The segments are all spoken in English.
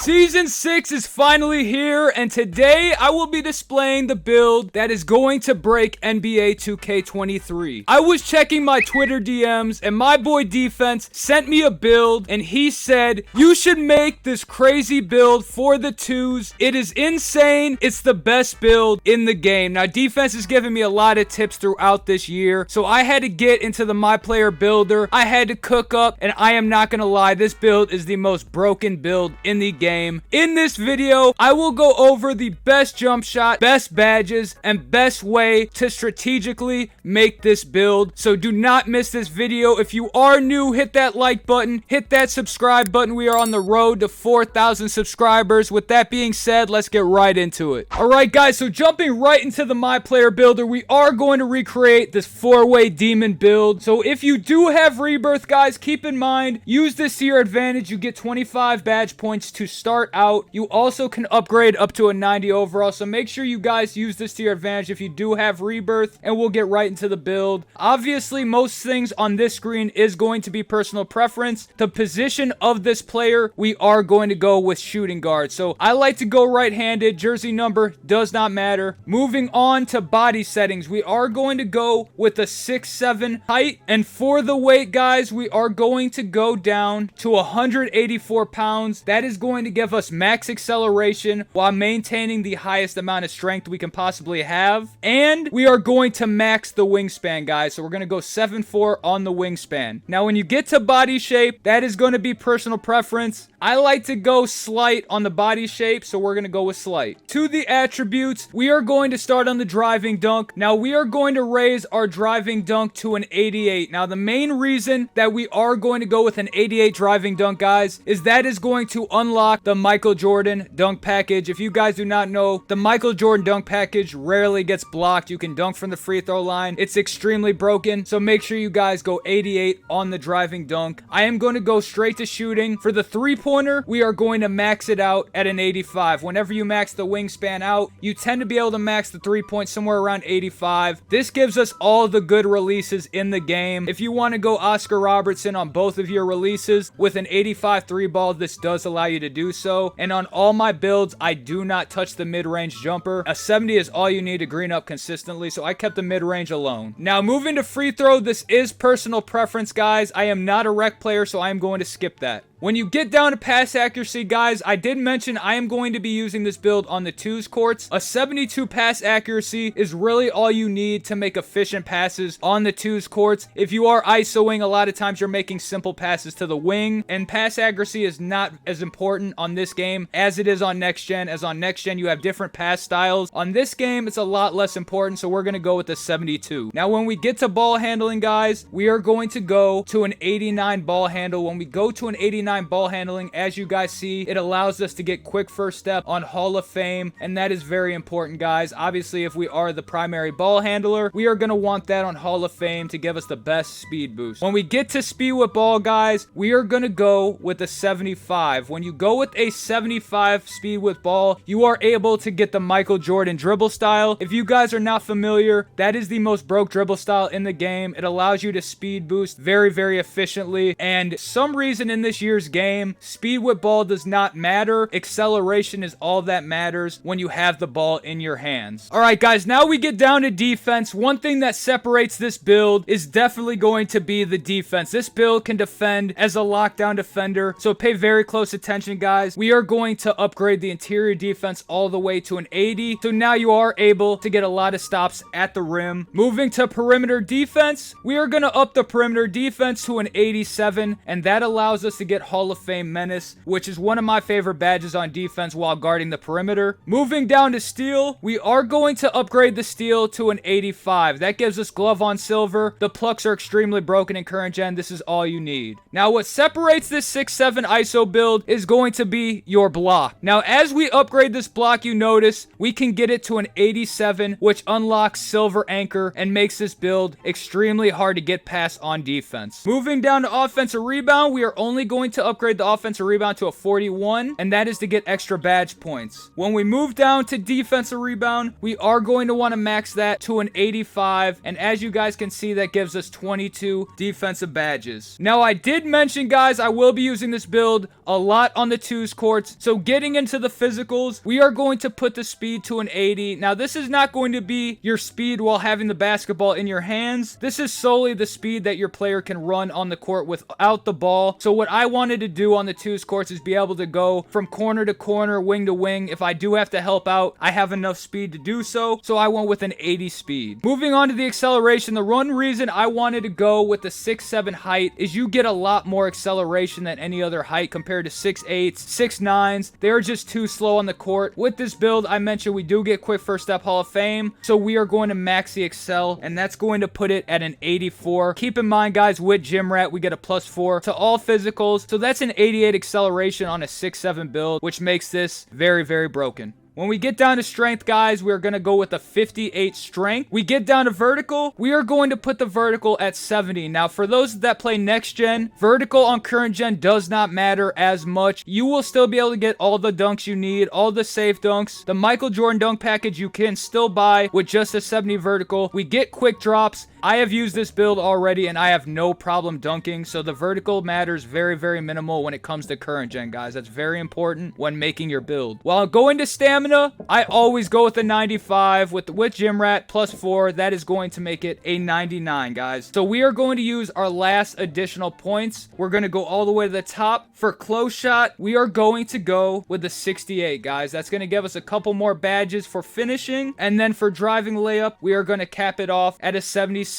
Season 6 is finally here, and today I will be displaying the build that is going to break NBA 2K23. I was checking my Twitter DMs, and my boy Defense sent me a build, and he said, you should make this crazy build for the twos. It is insane. It's the best build in the game. Now, Defense has given me a lot of tips throughout this year, so I had to get into the MyPLAYER builder. I had to cook up, and I am not gonna lie, this build is the most broken build in the game. In this video, I will go over the best jump shot, best badges, and best way to strategically make this build. So do not miss this video. If you are new, hit that like button, hit that subscribe button. We are on the road to 4,000 subscribers. With that being said, let's get right into it. Alright guys, so jumping right into the MyPLAYER builder, we are going to recreate this 4-way demon build. So if you do have rebirth, guys, keep in mind, use this to your advantage. You get 25 badge points to start out. You also can upgrade up to a 90 overall, so make sure you guys use this to your advantage if you do have rebirth, and we'll get right into the build. Obviously, most things on this screen is going to be personal preference. The position of this player, we are going to go with shooting guard. So I like to go right-handed. Jersey number does not matter. Moving on to body settings, we are going to go with a 6'7" height, and for the weight, guys, we are going to go down to 184 pounds. That is going to give us max acceleration while maintaining the highest amount of strength we can possibly have. And we are going to max the wingspan, guys. So we're going to go 7'4" on the wingspan. Now, when you get to body shape, that is going to be personal preference. I like to go slight on the body shape, so we're going to go with slight. To the attributes, we are going to start on the driving dunk. Now, we are going to raise our driving dunk to an 88. Now, the main reason that we are going to go with an 88 driving dunk, guys, is that is going to unlock the Michael Jordan dunk package. If you guys do not know, the Michael Jordan dunk package rarely gets blocked. You can dunk from the free throw line. It's extremely broken, so make sure you guys go 88 on the driving dunk. I am going to go straight to shooting. For the three-pointer, we are going to max it out at an 85. Whenever you max the wingspan out, you tend to be able to max the three-point somewhere around 85. This gives us all the good releases in the game. If you want to go Oscar Robertson on both of your releases with an 85 three-ball, this does allow you to do so. And on all my builds, I do not touch the mid-range jumper. A 70 is all you need to green up consistently, so I kept the mid-range alone. Now, moving to free throw, this is personal preference, guys. I am not a rec player, so I am going to skip that. When you get down to pass accuracy, guys, I did mention I am going to be using this build on the twos courts. A 72 pass accuracy is really all you need to make efficient passes on the twos courts. If you are ISOing, a lot of times you're making simple passes to the wing, and pass accuracy is not as important on this game as it is on next gen. As on next gen, you have different pass styles. On this game, it's a lot less important, so we're going to go with the 72. Now, when we get to ball handling, guys, we are going to go to an 89 ball handle. When we go to an 89 ball handling, as you guys see, it allows us to get quick first step on Hall of Fame, and that is very important, guys. Obviously, if we are the primary ball handler, we are going to want that on Hall of Fame to give us the best speed boost. When we get to speed with ball, guys, we are going to go with a 75. When you go with a 75 speed with ball, you are able to get the Michael Jordan dribble style. If you guys are not familiar, that is the most broke dribble style in the game. It allows you to speed boost very, very efficiently, and some reason in this year's game, speed with ball does not matter. Acceleration is all that matters when you have the ball in your hands. Alright guys, now we get down to defense. One thing that separates this build is definitely going to be the defense. This build can defend as a lockdown defender, so pay very close attention, guys. We are going to upgrade the interior defense all the way to an 80, so now you are able to get a lot of stops at the rim. Moving to perimeter defense, we are going to up the perimeter defense to an 87, and that allows us to get Hall of Fame Menace, which is one of my favorite badges on defense while guarding the perimeter. Moving down to steal, we are going to upgrade the steal to an 85. That gives us glove on silver. The plucks are extremely broken in current gen. This is all you need. Now, what separates this 6'7" ISO build is going to be your block. Now, as we upgrade this block, you notice we can get it to an 87, which unlocks silver anchor and makes this build extremely hard to get past on defense. Moving down to offensive rebound, we are only going to upgrade the offensive rebound to a 41, and that is to get extra badge points. When we move down to defensive rebound, we are going to want to max that to an 85, and as you guys can see, that gives us 22 defensive badges. Now, I did mention, guys, I will be using this build a lot on the twos courts, so getting into the physicals, we are going to put the speed to an 80. Now, this is not going to be your speed while having the basketball in your hands. This is solely the speed that your player can run on the court without the ball. So what I wanted to do on the twos courts is be able to go from corner to corner, wing to wing. If I do have to help out, I have enough speed to do so. So I went with an 80 speed. Moving on to the acceleration, the one reason I wanted to go with the 6'7" height is you get a lot more acceleration than any other height compared to 6'8", 6'9". They're just too slow on the court. With this build, I mentioned we do get quick first step Hall of Fame. So we are going to max the excel, and that's going to put it at an 84. Keep in mind, guys, with Gym Rat, we get a +4 to all physicals. So that's an 88 acceleration on a 6'7" build, which makes this very, very broken. When we get down to strength, guys, we're going to go with a 58 strength. We get down to vertical, we are going to put the vertical at 70. Now, for those that play next gen, vertical on current gen does not matter as much. You will still be able to get all the dunks you need, all the safe dunks. The Michael Jordan dunk package you can still buy with just a 70 vertical. We get quick drops. I have used this build already, and I have no problem dunking, so the vertical matters very, very minimal when it comes to current gen, guys. That's very important when making your build. While going to stamina, I always go with a 95 with Gym Rat +4. That is going to make it a 99, guys. So we are going to use our last additional points. We're going to go all the way to the top. For close shot, we are going to go with the 68, guys. That's going to give us a couple more badges for finishing. And then for driving layup, we are going to cap it off at a 76.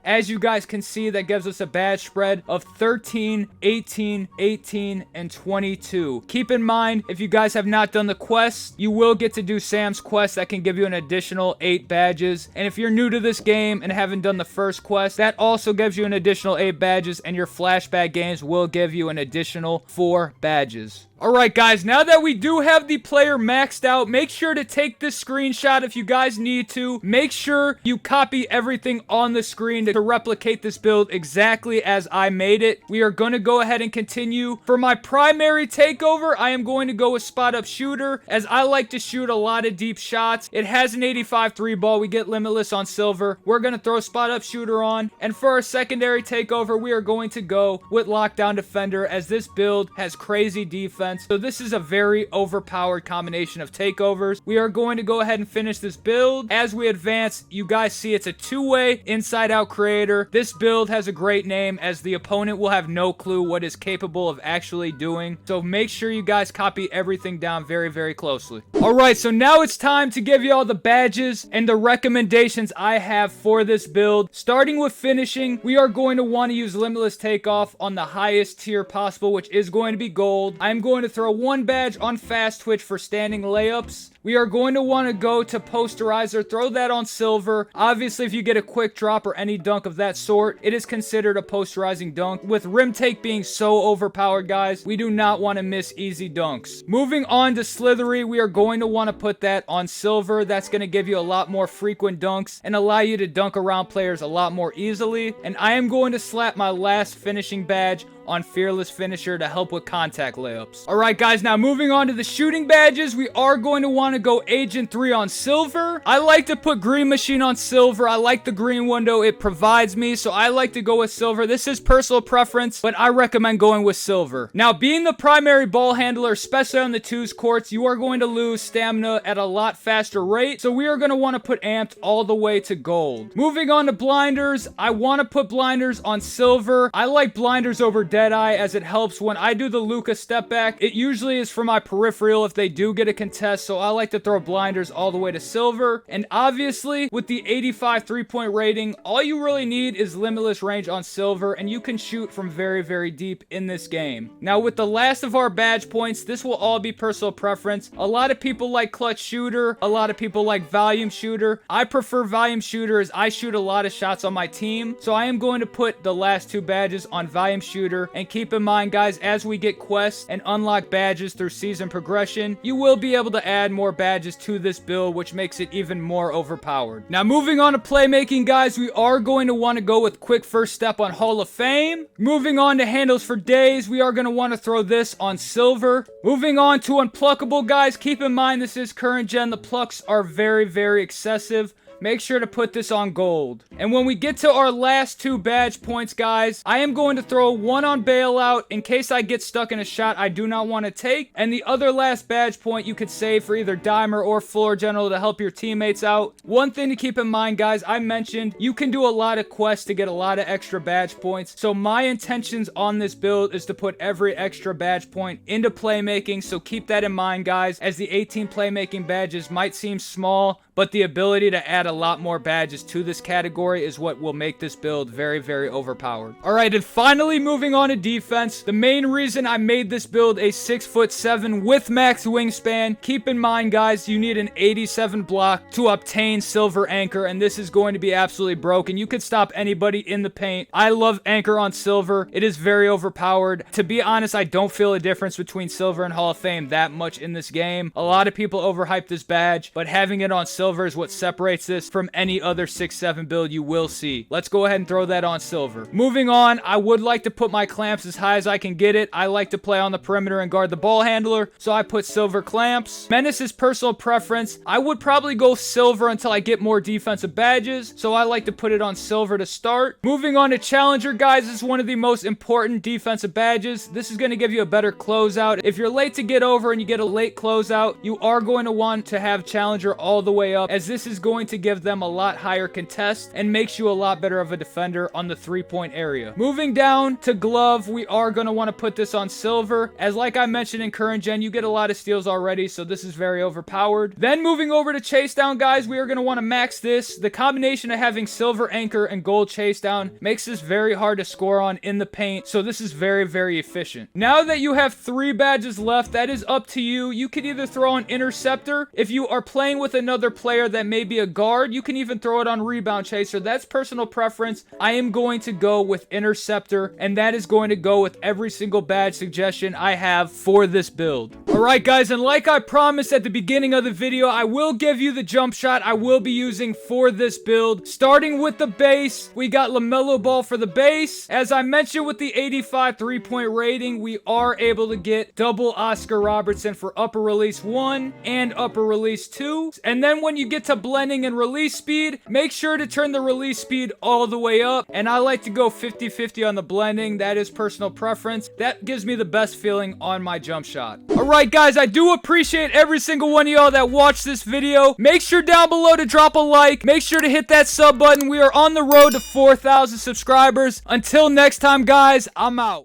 As you guys can see, that gives us a badge spread of 13, 18, 18, and 22. Keep in mind, if you guys have not done the quests, you will get to do Sam's quest. That can give you an additional 8 badges. And if you're new to this game and haven't done the first quest, that also gives you an additional 8 badges, and your flashback games will give you an additional 4 badges. Alright, guys, now that we do have the player maxed out, make sure to take this screenshot if you guys need to. Make sure you copy everything on the screen to replicate this build exactly as I made it. We are going to go ahead and continue. For my primary takeover, I am going to go with spot up shooter, as I like to shoot a lot of deep shots. It has an 85 3 ball. We get limitless on silver. We're going to throw spot up shooter on. And for our secondary takeover, we are going to go with lockdown defender, as this build has crazy defense. So this is a very overpowered combination of takeovers. We are going to go ahead and finish this build. As we advance, you guys see it's a two-way inside-out creator. This build has a great name, as the opponent will have no clue what it's capable of actually doing. So make sure you guys copy everything down very, very closely. Alright, so now it's time to give you all the badges and the recommendations I have for this build. Starting with finishing, we are going to want to use limitless takeoff on the highest tier possible, which is going to be gold. I'm going to throw 1 badge on fast twitch for standing layups. We are going to want to go to posterizer, throw that on silver. Obviously, if you get a quick drop or any dunk of that sort, it is considered a posterizing dunk. With rim take being so overpowered, guys, we do not want to miss easy dunks. Moving on to slithery, we are going to want to put that on silver. That's going to give you a lot more frequent dunks and allow you to dunk around players a lot more easily. And I am going to slap my last finishing badge on Fearless Finisher to help with contact layups. Alright, guys, now moving on to the shooting badges, we are going to want to go Agent 3 on silver. I like to put Green Machine on silver. I like the green window it provides me, so I like to go with silver. This is personal preference, but I recommend going with silver. Now, being the primary ball handler, especially on the twos courts, you are going to lose stamina at a lot faster rate, so we are going to want to put amped all the way to gold. Moving on to blinders, I want to put blinders on silver. I like blinders over Deadeye, as it helps when I do the Luka step back. It usually is for my peripheral if they do get a contest, so I like to throw blinders all the way to silver. And obviously, with the 85 3-point rating, all you really need is limitless range on silver, and you can shoot from very, very deep in this game. Now, with the last of our badge points, this will all be personal preference. A lot of people like clutch shooter, a lot of people like volume shooter. I prefer volume shooter, as I shoot a lot of shots on my team, so I am going to put the last 2 badges on volume shooter And keep in mind, guys, as we get quests and unlock badges through season progression, you will be able to add more badges to this build, which makes it even more overpowered. Now, moving on to playmaking, guys, we are going to want to go with quick first step on Hall of Fame. Moving on to handles for days, we are going to want to throw this on silver. Moving on to unpluckable, guys, keep in mind this is current gen. The plucks are very, very excessive. Make sure to put this on gold. And when we get to our last 2 badge points, guys, I am going to throw one on bailout in case I get stuck in a shot I do not want to take. And the other last badge point you could save for either dimer or floor general to help your teammates out. One thing to keep in mind, guys, I mentioned you can do a lot of quests to get a lot of extra badge points. So my intentions on this build is to put every extra badge point into playmaking. So keep that in mind, guys, as the 18 playmaking badges might seem small, but the ability to add a lot more badges to this category is what will make this build very, very overpowered. Alright, and finally moving on to defense. The main reason I made this build a 6'7" with max wingspan. Keep in mind, guys, you need an 87 block to obtain silver anchor, and this is going to be absolutely broken. You could stop anybody in the paint. I love anchor on silver. It is very overpowered. To be honest, I don't feel a difference between silver and Hall of Fame that much in this game. A lot of people overhype this badge, but having it on silver is what separates this from any other 6'7" build you will see. Let's go ahead and throw that on silver. Moving on, I would like to put my clamps as high as I can get it. I like to play on the perimeter and guard the ball handler, so I put silver clamps. Menace is personal preference. I would probably go silver until I get more defensive badges, so I like to put it on silver to start. Moving on to challenger, guys, this is one of the most important defensive badges. This is going to give you a better closeout. If you're late to get over and you get a late closeout, you are going to want to have challenger all the way up, as this is going to give them a lot higher contest and makes you a lot better of a defender on the 3-point area. Moving down to glove, we are going to want to put this on silver, as like I mentioned in current gen, you get a lot of steals already, so this is very overpowered. Then moving over to chase down, guys, we are going to want to max this. The combination of having silver anchor and gold chase down makes this very hard to score on in the paint, so this is very, very efficient. Now that you have 3 badges left, that is up to you. You could either throw an interceptor. If you are playing with another player that may be a guard, you can even throw it on rebound chaser. That's personal preference. I am going to go with interceptor, and that is going to go with every single badge suggestion I have for this build. Alright, guys, and like I promised at the beginning of the video, I will give you the jump shot I will be using for this build. Starting with the base, we got LaMelo Ball for the base. As I mentioned, with the 85 3-point rating, we are able to get double Oscar Robertson for upper release 1 and upper release 2. And then when you get to blending and release speed, make sure to turn the release speed all the way up. And I like to go 50-50 on the blending. That is personal preference. That gives me the best feeling on my jump shot. Alright, guys, I do appreciate every single one of y'all that watched this video. Make sure down below to drop a like. Make sure to hit that sub button. We are on the road to 4,000 subscribers. Until next time, guys, I'm out.